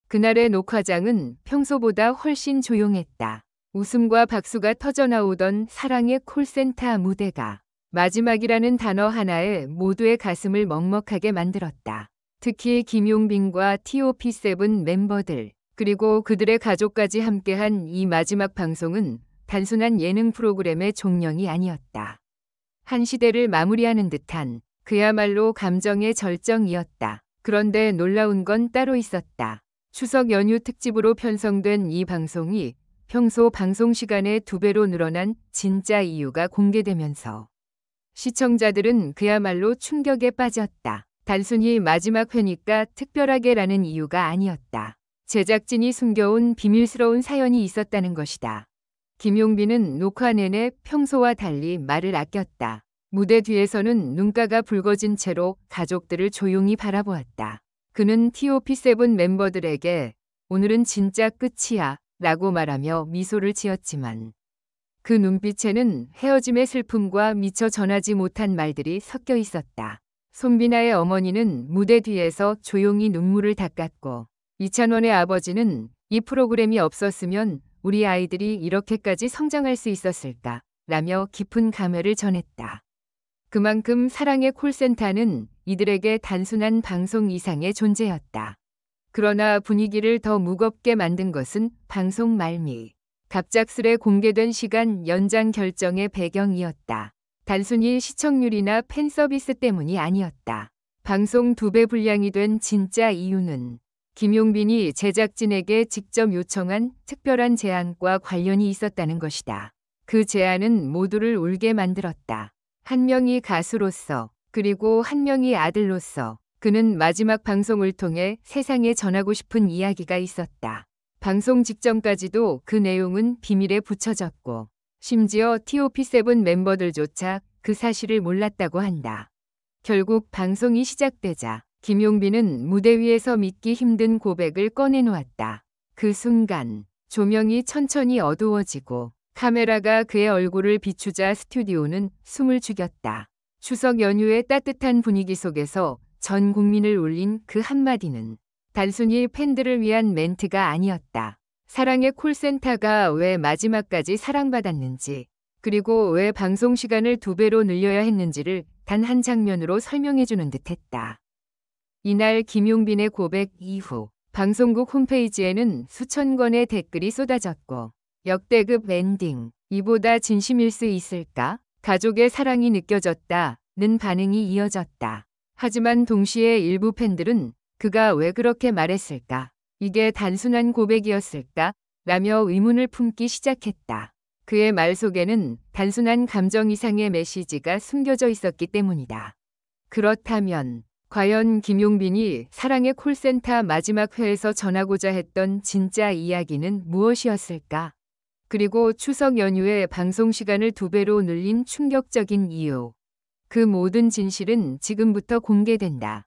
그날의 녹화장은 평소보다 훨씬 조용했다. 웃음과 박수가 터져나오던 사랑의 콜센터 무대가 마지막이라는 단어 하나에 모두의 가슴을 먹먹하게 만들었다. 특히 김용빈과 TOP7 멤버들, 그리고 그들의 가족까지 함께한 이 마지막 방송은 단순한 예능 프로그램의 종영이 아니었다. 한 시대를 마무리하는 듯한 그야말로 감정의 절정이었다. 그런데 놀라운 건 따로 있었다. 추석 연휴 특집으로 편성된 이 방송이 평소 방송 시간의 2배로 늘어난 진짜 이유가 공개되면서 시청자들은 그야말로 충격에 빠졌다. 단순히 마지막 회니까 특별하게라는 이유가 아니었다. 제작진이 숨겨온 비밀스러운 사연이 있었다는 것이다. 김용빈은 녹화 내내 평소와 달리 말을 아꼈다. 무대 뒤에서는 눈가가 붉어진 채로 가족들을 조용히 바라보았다. 그는 TOP7 멤버들에게 오늘은 진짜 끝이야 라고 말하며 미소를 지었지만 그 눈빛에는 헤어짐의 슬픔과 미처 전하지 못한 말들이 섞여 있었다. 손비나의 어머니는 무대 뒤에서 조용히 눈물을 닦았고 이찬원의 아버지는 이 프로그램이 없었으면 우리 아이들이 이렇게까지 성장할 수 있었을까 라며 깊은 감회를 전했다. 그만큼 사랑의 콜센터는 이들에게 단순한 방송 이상의 존재였다. 그러나 분위기를 더 무겁게 만든 것은 방송 말미. 갑작스레 공개된 시간 연장 결정의 배경이었다. 단순히 시청률이나 팬 서비스 때문이 아니었다. 방송 2배 분량이 된 진짜 이유는 김용빈이 제작진에게 직접 요청한 특별한 제안과 관련이 있었다는 것이다. 그 제안은 모두를 울게 만들었다. 한 명이 가수로서, 그리고 한 명이 아들로서 그는 마지막 방송을 통해 세상에 전하고 싶은 이야기가 있었다. 방송 직전까지도 그 내용은 비밀에 붙여졌고 심지어 TOP7 멤버들조차 그 사실을 몰랐다고 한다. 결국 방송이 시작되자 김용빈은 무대 위에서 믿기 힘든 고백을 꺼내놓았다. 그 순간 조명이 천천히 어두워지고 카메라가 그의 얼굴을 비추자 스튜디오는 숨을 죽였다. 추석 연휴의 따뜻한 분위기 속에서 전 국민을 울린 그 한마디는 단순히 팬들을 위한 멘트가 아니었다. 사랑의 콜센터가 왜 마지막까지 사랑받았는지, 그리고 왜 방송 시간을 2배로 늘려야 했는지를 단 한 장면으로 설명해주는 듯했다. 이날 김용빈의 고백 이후 방송국 홈페이지에는 수천 건의 댓글이 쏟아졌고 역대급 엔딩, 이보다 진심일 수 있을까? 가족의 사랑이 느껴졌다는 반응이 이어졌다. 하지만 동시에 일부 팬들은 그가 왜 그렇게 말했을까? 이게 단순한 고백이었을까? 라며 의문을 품기 시작했다. 그의 말 속에는 단순한 감정 이상의 메시지가 숨겨져 있었기 때문이다. 그렇다면 과연 김용빈이 사랑의 콜센터 마지막 회에서 전하고자 했던 진짜 이야기는 무엇이었을까? 그리고 추석 연휴에 방송 시간을 2배로 늘린 충격적인 이유. 그 모든 진실은 지금부터 공개된다.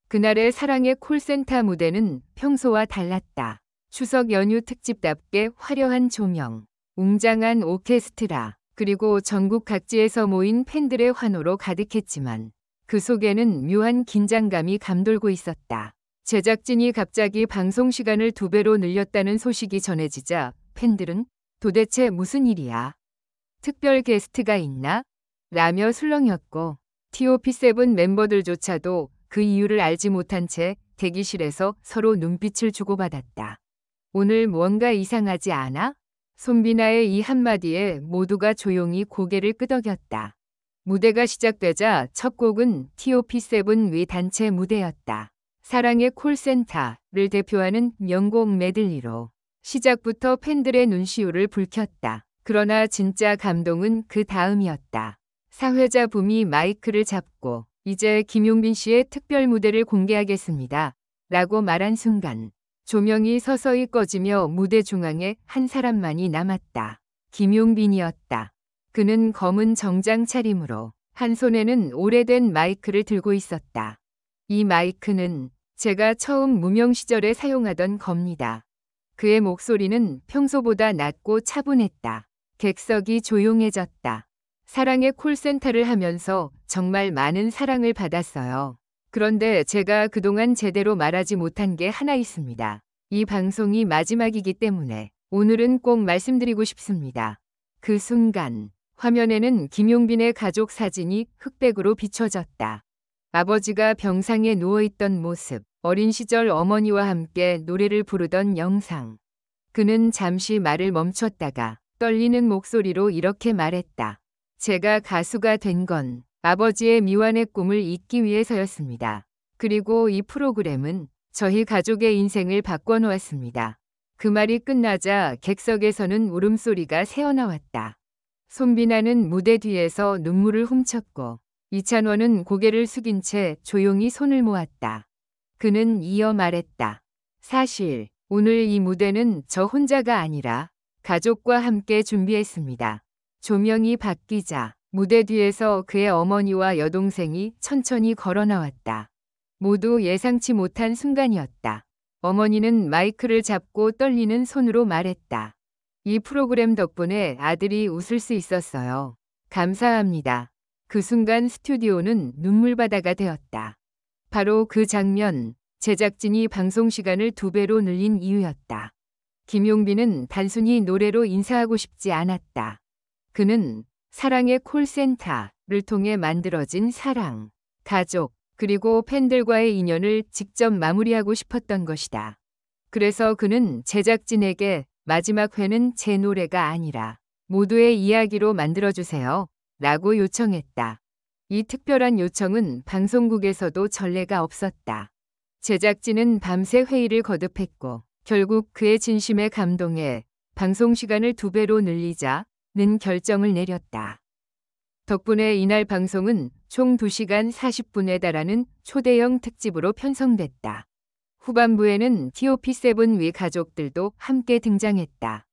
그날의 사랑의 콜센터 무대는 평소와 달랐다. 추석 연휴 특집답게 화려한 조명, 웅장한 오케스트라, 그리고 전국 각지에서 모인 팬들의 환호로 가득했지만 그 속에는 묘한 긴장감이 감돌고 있었다. 제작진이 갑자기 방송 시간을 2배로 늘렸다는 소식이 전해지자 팬들은 도대체 무슨 일이야? 특별 게스트가 있나? 라며 술렁였고 TOP7 멤버들조차도 그 이유를 알지 못한 채 대기실에서 서로 눈빛을 주고받았다. 오늘 뭔가 이상하지 않아? 손비나의 이 한마디에 모두가 조용히 고개를 끄덕였다. 무대가 시작되자 첫 곡은 TOP7 위 단체 무대였다. 사랑의 콜센터를 대표하는 명곡 메들리로 시작부터 팬들의 눈시울을 붉혔다. 그러나 진짜 감동은 그 다음이었다. 사회자 붐이 마이크를 잡고 이제 김용빈 씨의 특별 무대를 공개하겠습니다. 라고 말한 순간 조명이 서서히 꺼지며 무대 중앙에 한 사람만이 남았다. 김용빈이었다. 그는 검은 정장 차림으로 한 손에는 오래된 마이크를 들고 있었다. 이 마이크는 제가 처음 무명 시절에 사용하던 겁니다. 그의 목소리는 평소보다 낮고 차분했다. 객석이 조용해졌다. 사랑의 콜센터를 하면서 정말 많은 사랑을 받았어요. 그런데 제가 그동안 제대로 말하지 못한 게 하나 있습니다. 이 방송이 마지막이기 때문에 오늘은 꼭 말씀드리고 싶습니다. 그 순간 화면에는 김용빈의 가족 사진이 흑백으로 비춰졌다. 아버지가 병상에 누워있던 모습, 어린 시절 어머니와 함께 노래를 부르던 영상. 그는 잠시 말을 멈췄다가 떨리는 목소리로 이렇게 말했다. 제가 가수가 된 건 아버지의 미완의 꿈을 잇기 위해서였습니다. 그리고 이 프로그램은 저희 가족의 인생을 바꿔놓았습니다. 그 말이 끝나자 객석에서는 울음소리가 새어나왔다. 손비나는 무대 뒤에서 눈물을 훔쳤고 이찬원은 고개를 숙인 채 조용히 손을 모았다. 그는 이어 말했다. 사실 오늘 이 무대는 저 혼자가 아니라 가족과 함께 준비했습니다. 조명이 바뀌자 무대 뒤에서 그의 어머니와 여동생이 천천히 걸어 나왔다. 모두 예상치 못한 순간이었다. 어머니는 마이크를 잡고 떨리는 손으로 말했다. 이 프로그램 덕분에 아들이 웃을 수 있었어요. 감사합니다. 그 순간 스튜디오는 눈물바다가 되었다. 바로 그 장면, 제작진이 방송 시간을 2배로 늘린 이유였다. 김용빈은 단순히 노래로 인사하고 싶지 않았다. 그는 사랑의 콜센터를 통해 만들어진 사랑, 가족, 그리고 팬들과의 인연을 직접 마무리하고 싶었던 것이다. 그래서 그는 제작진에게 마지막 회는 제 노래가 아니라 모두의 이야기로 만들어주세요. 라고 요청했다. 이 특별한 요청은 방송국에서도 전례가 없었다. 제작진은 밤새 회의를 거듭했고 결국 그의 진심에 감동해 방송 시간을 2배로 늘리자는 결정을 내렸다. 덕분에 이날 방송은 총 2시간 40분에 달하는 초대형 특집으로 편성됐다. 후반부에는 TOP7 위 가족들도 함께 등장했다.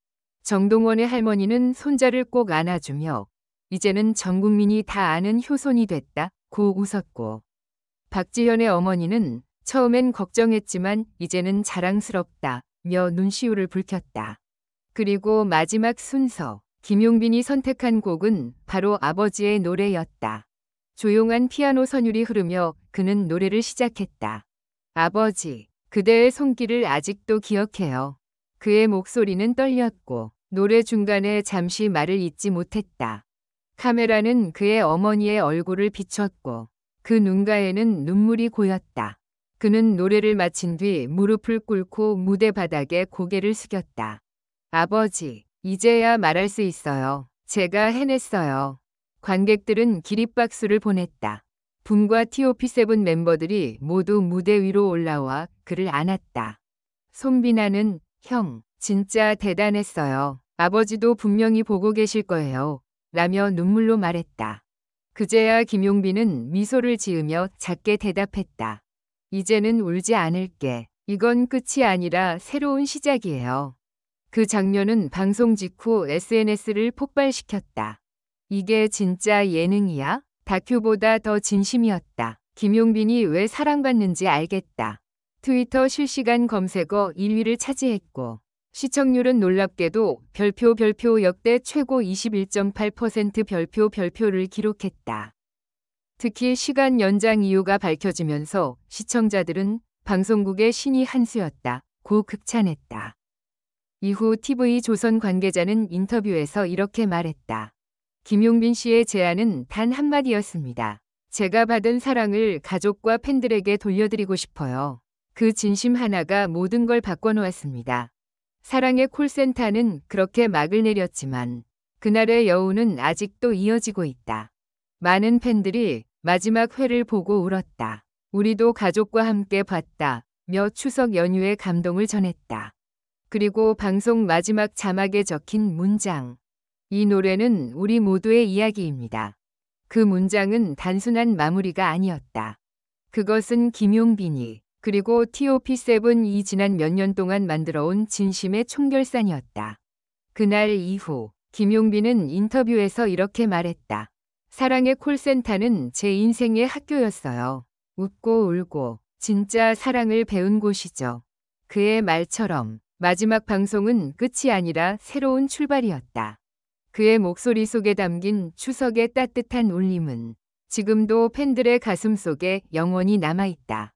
정동원의 할머니는 손자를 꼭 안아주며 이제는 전 국민이 다 아는 효손이 됐다고 웃었고 박지현의 어머니는 처음엔 걱정했지만 이제는 자랑스럽다며 눈시울을 붉혔다. 그리고 마지막 순서, 김용빈이 선택한 곡은 바로 아버지의 노래였다. 조용한 피아노 선율이 흐르며 그는 노래를 시작했다. 아버지, 그대의 손길을 아직도 기억해요. 그의 목소리는 떨렸고 노래 중간에 잠시 말을 잇지 못했다. 카메라는 그의 어머니의 얼굴을 비췄고 그 눈가에는 눈물이 고였다. 그는 노래를 마친 뒤 무릎을 꿇고 무대 바닥에 고개를 숙였다. 아버지, 이제야 말할 수 있어요. 제가 해냈어요. 관객들은 기립박수를 보냈다. 붐과 TOP7 멤버들이 모두 무대 위로 올라와 그를 안았다. 손비나는 형, 진짜 대단했어요. 아버지도 분명히 보고 계실 거예요. 라며 눈물로 말했다. 그제야 김용빈은 미소를 지으며 작게 대답했다. 이제는 울지 않을게. 이건 끝이 아니라 새로운 시작이에요. 그 장면은 방송 직후 SNS를 폭발시켰다. 이게 진짜 예능이야? 다큐보다 더 진심이었다. 김용빈이 왜 사랑받는지 알겠다. 트위터 실시간 검색어 1위를 차지했고 시청률은 놀랍게도 별표 역대 최고 21.8% 별표를 기록했다. 특히 시간 연장 이유가 밝혀지면서 시청자들은 방송국의 신이 한 수였다고 극찬했다. 이후 TV조선 관계자는 인터뷰에서 이렇게 말했다. 김용빈 씨의 제안은 단 한마디였습니다. 제가 받은 사랑을 가족과 팬들에게 돌려드리고 싶어요. 그 진심 하나가 모든 걸 바꿔놓았습니다. 사랑의 콜센터는 그렇게 막을 내렸지만 그날의 여운은 아직도 이어지고 있다. 많은 팬들이 마지막 회를 보고 울었다. 우리도 가족과 함께 봤다며 추석 연휴의 감동을 전했다. 그리고 방송 마지막 자막에 적힌 문장. 이 노래는 우리 모두의 이야기입니다. 그 문장은 단순한 마무리가 아니었다. 그것은 김용빈이 그리고 TOP7이 지난 몇 년 동안 만들어온 진심의 총결산이었다. 그날 이후 김용빈은 인터뷰에서 이렇게 말했다. 사랑의 콜센터는 제 인생의 학교였어요. 웃고 울고 진짜 사랑을 배운 곳이죠. 그의 말처럼 마지막 방송은 끝이 아니라 새로운 출발이었다. 그의 목소리 속에 담긴 추석의 따뜻한 울림은 지금도 팬들의 가슴 속에 영원히 남아있다.